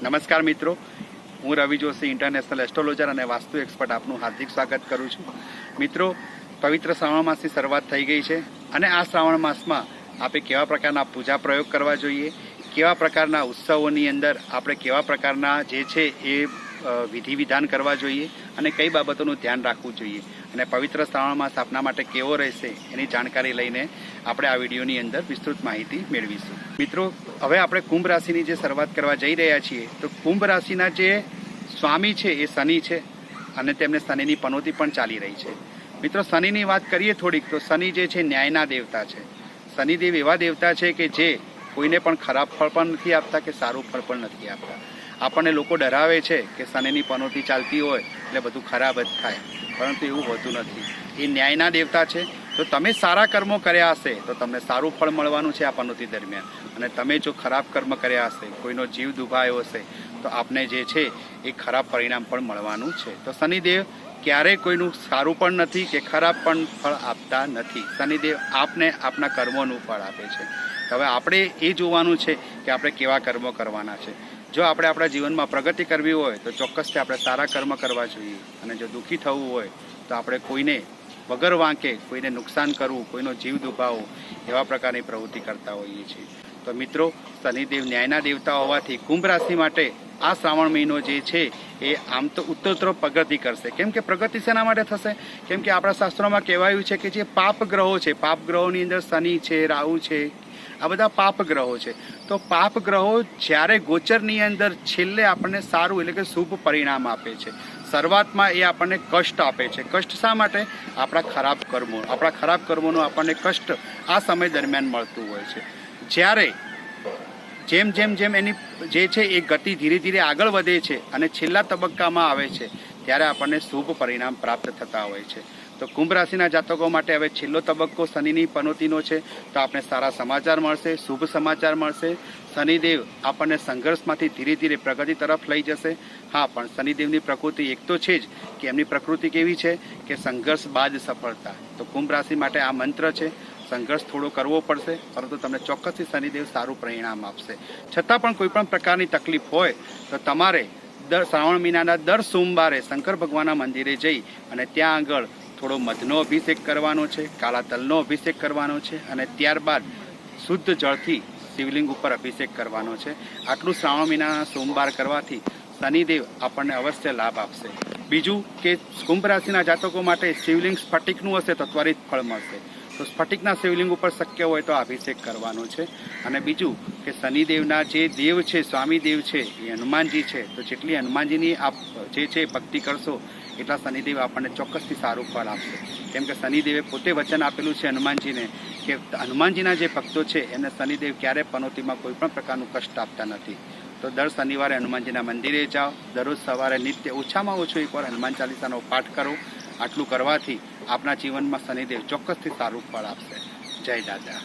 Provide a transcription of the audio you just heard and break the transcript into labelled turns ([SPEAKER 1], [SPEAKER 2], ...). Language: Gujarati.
[SPEAKER 1] નમસ્કાર મિત્રો, હું રવિ જોશી, ઇન્ટરનેશનલ એસ્ટ્રોલોજર અને વાસ્તુ એક્સપર્ટ આપનું હાર્દિક સ્વાગત કરું છું. મિત્રો, પવિત્ર શ્રાવણ માસની શરૂઆત થઈ ગઈ છે અને આ શ્રાવણ માસમાં આપણે કેવા પ્રકારના પૂજા પ્રયોગ કરવા જોઈએ, કેવા પ્રકારના ઉત્સવોની અંદર આપણે કેવા પ્રકારના જે છે એ વિધિ વિધાન કરવા જોઈએ અને કઈ બાબતોનું ધ્યાન રાખવું જોઈએ અને પવિત્ર શ્રાવણ માસ આપના માટે કેવો રહેશે એની જાણકારી લઈને આપણે આ વિડીયોની અંદર વિસ્તૃત માહિતી મેળવીશું. મિત્રો, હવે આપણે કુંભ રાશિની જે શરૂઆત કરવા જઈ રહ્યા છીએ તો કુંભ રાશિના જે સ્વામી છે એ શનિ છે અને તેમને શનિની પનોતી પણ ચાલી રહી છે. મિત્રો, શનિની વાત કરીએ થોડીક તો શનિ જે છે ન્યાયના દેવતા છે. શનિદેવ એવા દેવતા છે કે જે કોઈને પણ ખરાબ ફળ પણ નથી આપતા કે સારું ફળ પણ નથી આપતા. આપણને લોકો ડરાવે છે કે શનિની પનોતી ચાલતી હોય એટલે બધું ખરાબ જ થાય, પરંતુ એવું હોતું નથી. એ ન્યાયના દેવતા છે. તો તમે સારા કર્મો કર્યા હશે તો તમને સારું ફળ મળવાનું છે આ પનોતી દરમિયાન, અને તમે જો ખરાબ કર્મ કર્યા હશે, કોઈનો જીવ દુભાયો હશે તો આપને જે છે એ ખરાબ પરિણામ પણ મળવાનું છે. તો શનિદેવ ક્યારેય કોઈનું સારું પણ નથી કે ખરાબ પણ ફળ આપતા નથી. શનિદેવ આપને આપના કર્મોનું ફળ આપે છે. હવે આપણે એ જોવાનું છે કે આપણે કેવા કર્મો કરવાના છે. જો આપણે આપણા જીવનમાં પ્રગતિ કરવી હોય તો ચોક્કસથી આપણે સારા કર્મ કરવા જોઈએ, અને જો દુઃખી થવું હોય તો આપણે કોઈને વગર વાંકે કોઈને નુકસાન કરવું, કોઈનો જીવ દુભાવવો એવા પ્રકારની પ્રવૃત્તિ કરતા હોઈએ છીએ. તો મિત્રો, શનિદેવ ન્યાયના દેવતા હોવાથી કુંભ રાશિ માટે આ શ્રાવણ મહિનો જે છે એ આમ તો ઉત્તરોત્તર પ્રગતિ કરશે. કેમ કે પ્રગતિ શેના માટે થશે? કેમ કે આપણા શાસ્ત્રોમાં કહેવાયું છે કે જે પાપ ગ્રહો છે, પાપ ગ્રહોની અંદર શનિ છે, રાહુ છે, આ બધા પાપ ગ્રહો છે. તો પાપ ગ્રહો જ્યારે ગોચરની અંદર છેલ્લે આપણને સારું એટલે કે શુભ પરિણામ આપે છે. શરૂઆતમાં એ આપણને કષ્ટ આપે છે. કષ્ટ શા માટે? આપણા ખરાબ કર્મોનું આપણને કષ્ટ આ સમય દરમિયાન મળતું હોય છે. જ્યારે જેમ જેમ જેમ એની જે છે એ ગતિ ધીરે ધીરે આગળ વધે છે અને છેલ્લા તબક્કામાં આવે છે ત્યારે આપણને શુભ પરિણામ પ્રાપ્ત થતા હોય છે. તો કુંભ રાશિના જાતકો માટે હવે છેલ્લો તબક્કો શનિની પનોતીનો છે. તો આપણે સારા સમાચાર મળશે, શુભ સમાચાર મળશે. શનિદેવ આપણને સંઘર્ષમાંથી ધીરે ધીરે પ્રગતિ તરફ લઈ જશે. હા, પણ શનિદેવની પ્રકૃતિ એક તો છે જ કે એમની પ્રકૃતિ કેવી છે કે સંઘર્ષ બાદ સફળતા. તો કુંભ રાશિ માટે આ મંત્ર છે. સંઘર્ષ થોડો કરવો પડશે, પરંતુ તમને ચોક્કસથી શનિદેવ સારું પરિણામ આપશે. છતાં પણ કોઈ પણ પ્રકારની તકલીફ હોય તો તમારે શ્રાવણ મહિનાના દર સોમવારે શંકર ભગવાનના મંદિરે જઈ અને ત્યાં આગળ થોડો મધનો અભિષેક કરવાનો છે, કાળા તલનો અભિષેક કરવાનો છે અને ત્યારબાદ શુદ્ધ જળથી શિવલિંગ ઉપર અભિષેક કરવાનો છે. આટલું શ્રાવણ મહિનાના સોમવાર કરવાથી શનિદેવ આપણને અવશ્ય લાભ આપશે. બીજું કે કુંભ રાશિના જાતકો માટે શિવલિંગ સ્ફટિકનું હશે તો ત્વરિત ફળ મળશે. તો સ્ફટિકના શિવલિંગ ઉપર શક્ય હોય તો અભિષેક કરવાનો છે. અને બીજું કે શનિદેવના જે દેવ છે, સ્વામી દેવ છે, એ હનુમાનજી છે. તો જેટલી હનુમાનજીની આપ જે છે ભક્તિ કરશો એટલા શનિદેવ આપણને ચોક્કસથી સારું ફળ આપશે. કેમ કે શનિદેવે પોતે વચન આપેલું છે હનુમાનજીને કે હનુમાનજીના જે ભક્તો છે એમને શનિદેવ ક્યારેય પનોતીમાં કોઈ પણ પ્રકારનું કષ્ટ આપતા નથી. તો દર શનિવારે હનુમાનજીના મંદિરે જાઓ, દરરોજ સવારે નિત્ય ઓછામાં ઓછો એકવાર હનુમાન ચાલીસાનો પાઠ કરો. આટલું કરવાથી આપના જીવનમાં શનિદેવ ચોક્કસથી સારું ફળ આપશે. જય દાદા.